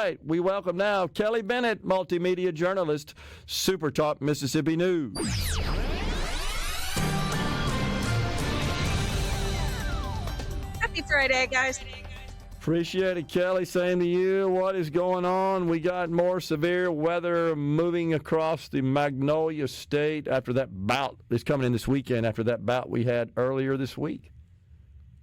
right, we welcome now Kelly Bennett, Multimedia Journalist, SuperTalk Mississippi News. Happy Friday, guys. Appreciate it, Kelly. Same to you. What is going on? We got more severe weather moving across the Magnolia State after that bout that's coming in this weekend, after that bout we had earlier this week.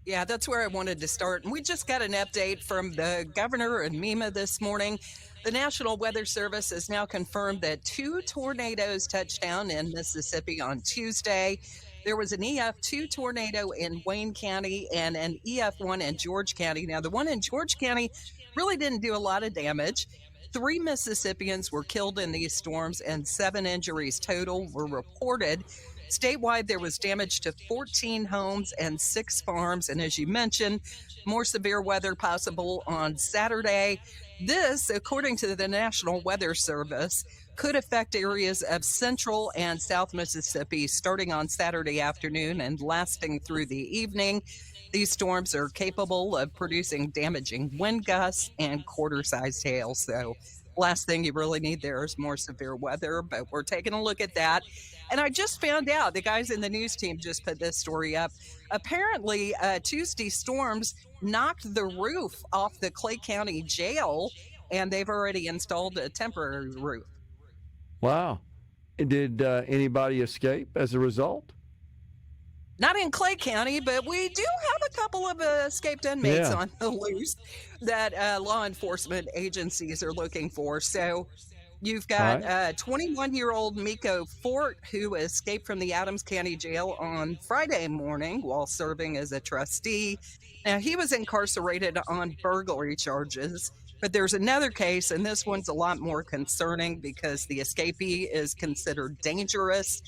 Yeah, that's where I wanted to start. And we just got an update from the governor and MEMA this morning. The National Weather Service has now confirmed that 2 tornadoes touched down in Mississippi on Tuesday. There was an EF2 tornado in Wayne County and an EF1 in George County. Now, the one in George County really didn't do a lot of damage. 3 Mississippians were killed in these storms and 7 injuries total were reported. Statewide, there was damage to 14 homes and 6 farms. And as you mentioned, more severe weather possible on Saturday. This, according to the National Weather Service, could affect areas of central and south Mississippi starting on Saturday afternoon and lasting through the evening. These storms are capable of producing damaging wind gusts and quarter-sized hail. So last thing you really need there is more severe weather, but we're taking a look at that. And I just found out, the guys in the news team just put this story up. Apparently, Tuesday storms knocked the roof off the Clay County Jail, and they've already installed a temporary roof. Wow. Did anybody escape as a result? Not in Clay County, but we do have a couple of escaped inmates on the loose that law enforcement agencies are looking for. So you've got 21-year-old Miko Fort, who escaped from the Adams County Jail on Friday morning while serving as a trustee. Now, he was incarcerated on burglary charges. But there's another case, and this one's a lot more concerning because the escapee is considered dangerous.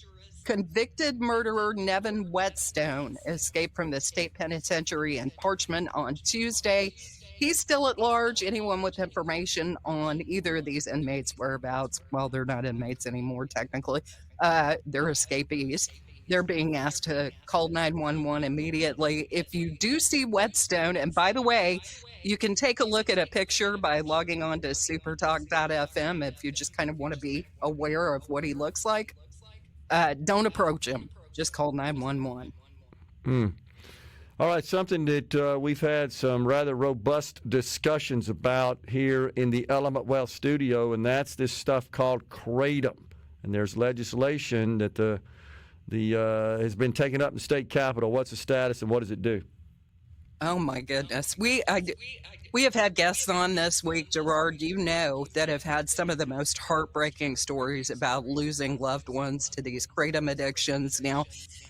Convicted murderer Nevin Whetstone escaped from the state penitentiary in Parchman on Tuesday. He's still at large. Anyone with information on either of these inmates' whereabouts, well, they're not inmates anymore, technically. They're escapees. They're being asked to call 911 immediately. If you do see Whetstone, and by the way, you can take a look at a picture by logging on to supertalk.fm if you just kind of want to be aware of what he looks like. Don't approach him. Just call 911. All right, something that we've had some rather robust discussions about here in the Element Wealth studio, and that's this stuff called kratom. And there's legislation that has been taken up in the state capitol. What's the status and what does it do? Oh, my goodness. We have had guests on this week, Gerard, you know, that have had some of the most heartbreaking stories about losing loved ones to these kratom addictions. Now,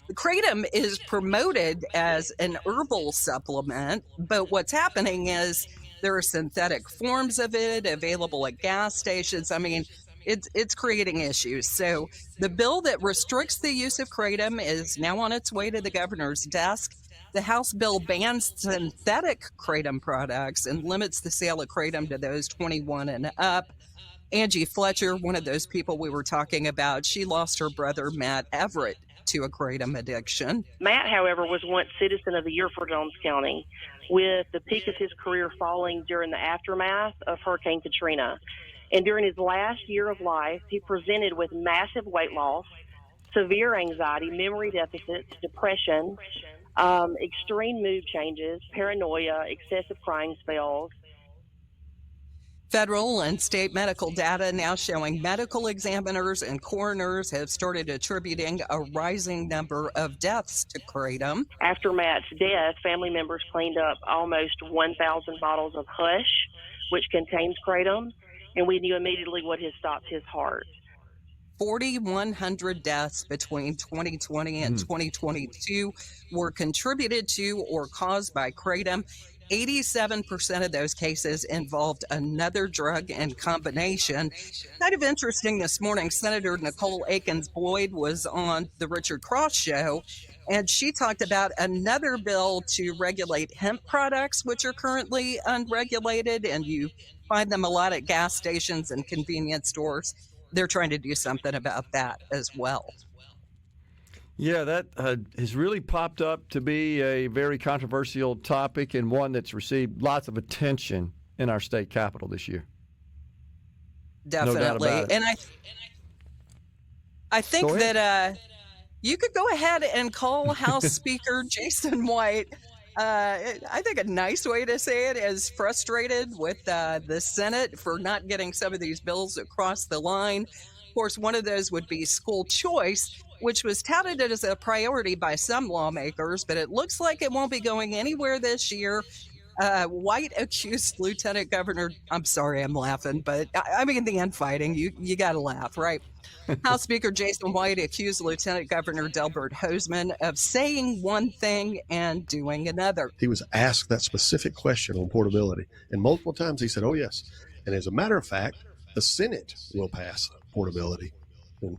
the kratom is promoted as an herbal supplement, but what's happening is there are synthetic forms of it available at gas stations. I mean, it's creating issues. So the bill that restricts the use of kratom is now on its way to the governor's desk. The House bill bans synthetic kratom products and limits the sale of kratom to those 21 and up. Angie Fletcher, one of those people we were talking about, she lost her brother, Matt Everett, to a kratom addiction. Matt, however, was once Citizen of the Year for Jones County, with the peak of his career falling during the aftermath of Hurricane Katrina. And during his last year of life, he presented with massive weight loss, severe anxiety, memory deficits, depression, extreme mood changes, paranoia, excessive crying spells. Federal and state medical data now showing medical examiners and coroners have started attributing a rising number of deaths to kratom. After Matt's death, family members cleaned up almost 1,000 bottles of Hush, which contains kratom, and we knew immediately what had stopped his heart. 4,100 deaths between 2020 and 2022 were contributed to or caused by kratom. 87% of those cases involved another drug in combination. Kind of interesting this morning, Senator Nicole Akins-Boyd was on the Richard Cross show, and she talked about another bill to regulate hemp products, which are currently unregulated, and you find them a lot at gas stations and convenience stores. They're trying to do something about that as well. Yeah, that has really popped up to be a very controversial topic and one that's received lots of attention in our state capitol this year. No doubt definitely. about it. And I think Go ahead. that you could go ahead and call House Speaker Jason White. I think a nice way to say it is frustrated with the Senate for not getting some of these bills across the line. Of course, one of those would be school choice, which was touted as a priority by some lawmakers, but it looks like it won't be going anywhere this year. White accused Lieutenant Governor, I'm sorry, I'm laughing, but I mean, the infighting, you got to laugh, right? House Speaker Jason White accused Lieutenant Governor Delbert Hosemann of saying one thing and doing another. He was asked that specific question on portability, and multiple times he said, oh, yes. And as a matter of fact, the Senate will pass portability,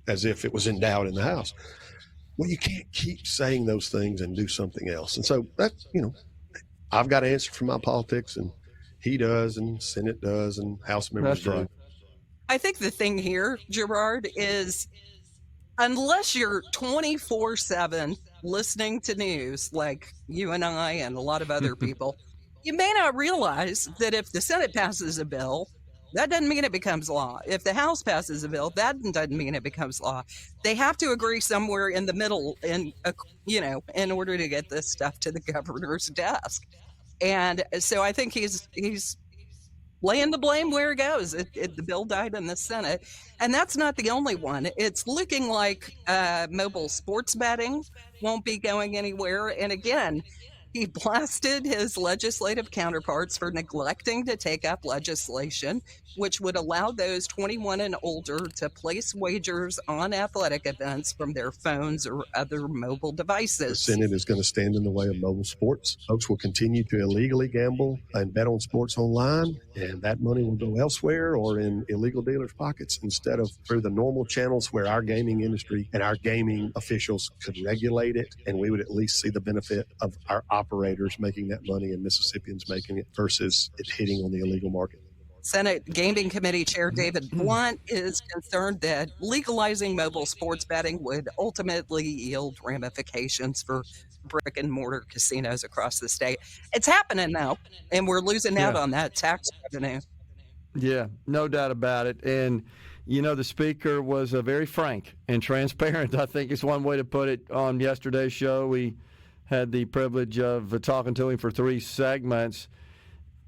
as if it was in doubt in the House. Well, you can't keep saying those things and do something else. And so that, I've got to answer for my politics, and he does, and Senate does, and House members That's right. do. I think the thing here, Gerard, is unless you're 24/7 listening to news like you and I and a lot of other people, you may not realize that if the Senate passes a bill, that doesn't mean it becomes law. If the House passes a bill, that doesn't mean it becomes law. They have to agree somewhere in the middle, in order to get this stuff to the governor's desk. And so I think he's laying the blame where it goes. The bill died in the Senate. And that's not the only one. It's looking like mobile sports betting won't be going anywhere. And again, he blasted his legislative counterparts for neglecting to take up legislation which would allow those 21 and older to place wagers on athletic events from their phones or other mobile devices. The Senate is going to stand in the way of mobile sports. Folks will continue to illegally gamble and bet on sports online, and that money will go elsewhere or in illegal dealers' pockets instead of through the normal channels where our gaming industry and our gaming officials could regulate it, and we would at least see the benefit of our operators making that money and Mississippians making it versus it hitting on the illegal market. Senate Gaming Committee Chair David Blunt is concerned that legalizing mobile sports betting would ultimately yield ramifications for brick and mortar casinos across the state. It's happening now, and we're losing out on that tax revenue. Yeah, no doubt about it. And, the speaker was very frank and transparent, I think is one way to put it, on yesterday's show. We had the privilege of talking to him for 3 segments.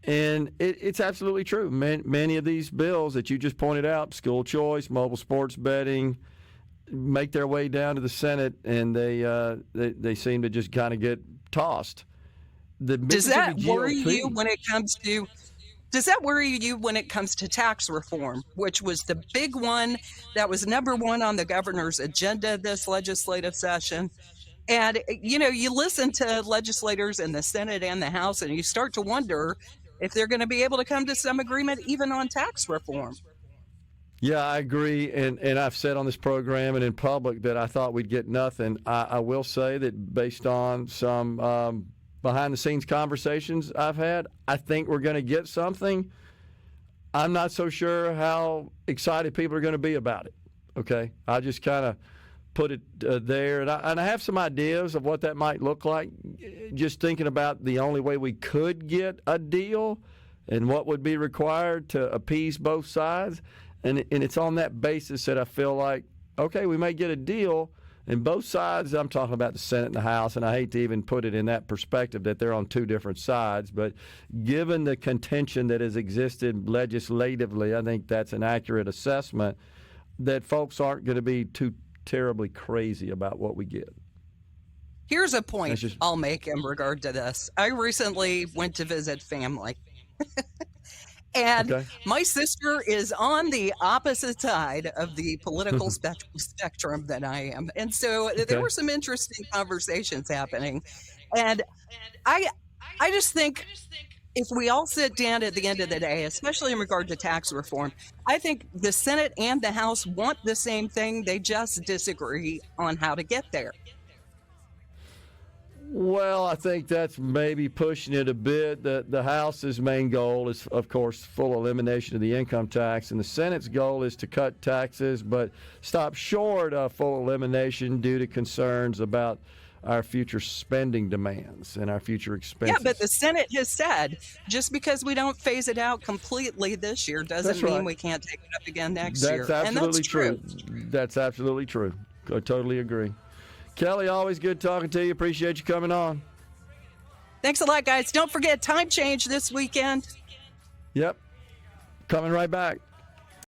And it's absolutely true. Many of these bills that you just pointed out, school choice, mobile sports betting, make their way down to the Senate, and they seem to just kind of get tossed. Does that worry you when it comes to? Does that worry you when it comes to tax reform, which was the big one that was number 1 on the governor's agenda this legislative session? And, you listen to legislators in the Senate and the House, and you start to wonder if they're going to be able to come to some agreement even on tax reform. Yeah, I agree. And I've said on this program and in public that I thought we'd get nothing. I will say that based on some behind-the-scenes conversations I've had, I think we're going to get something. I'm not so sure how excited people are going to be about it. Okay? I just kind of put it there. And I have some ideas of what that might look like, just thinking about the only way we could get a deal and what would be required to appease both sides. And it's on that basis that I feel like, okay, we may get a deal, and both sides, I'm talking about the Senate and the House, and I hate to even put it in that perspective that they're on 2 different sides, but given the contention that has existed legislatively, I think that's an accurate assessment that folks aren't going to be too terribly crazy about what we get. Here's a point I'll make in regard to this. I recently went to visit family. And my sister is on the opposite side of the political spectrum than I am. And so there were some interesting conversations happening. And I just think if we all sit down at the end of the day, especially in regard to tax reform, I think the Senate and the House want the same thing. They just disagree on how to get there. Well, I think that's maybe pushing it a bit. The House's main goal is, of course, full elimination of the income tax, and the Senate's goal is to cut taxes but stop short of full elimination due to concerns about our future spending demands and our future expenses. Yeah, but the Senate has said just because we don't phase it out completely this year doesn't That's mean right. we can't take it up again next That's year. absolutely And that's true. That's absolutely true. I totally agree. Kelly, always good talking to you. Appreciate you coming on. Thanks a lot, guys. Don't forget time change this weekend. Yep. Coming right back.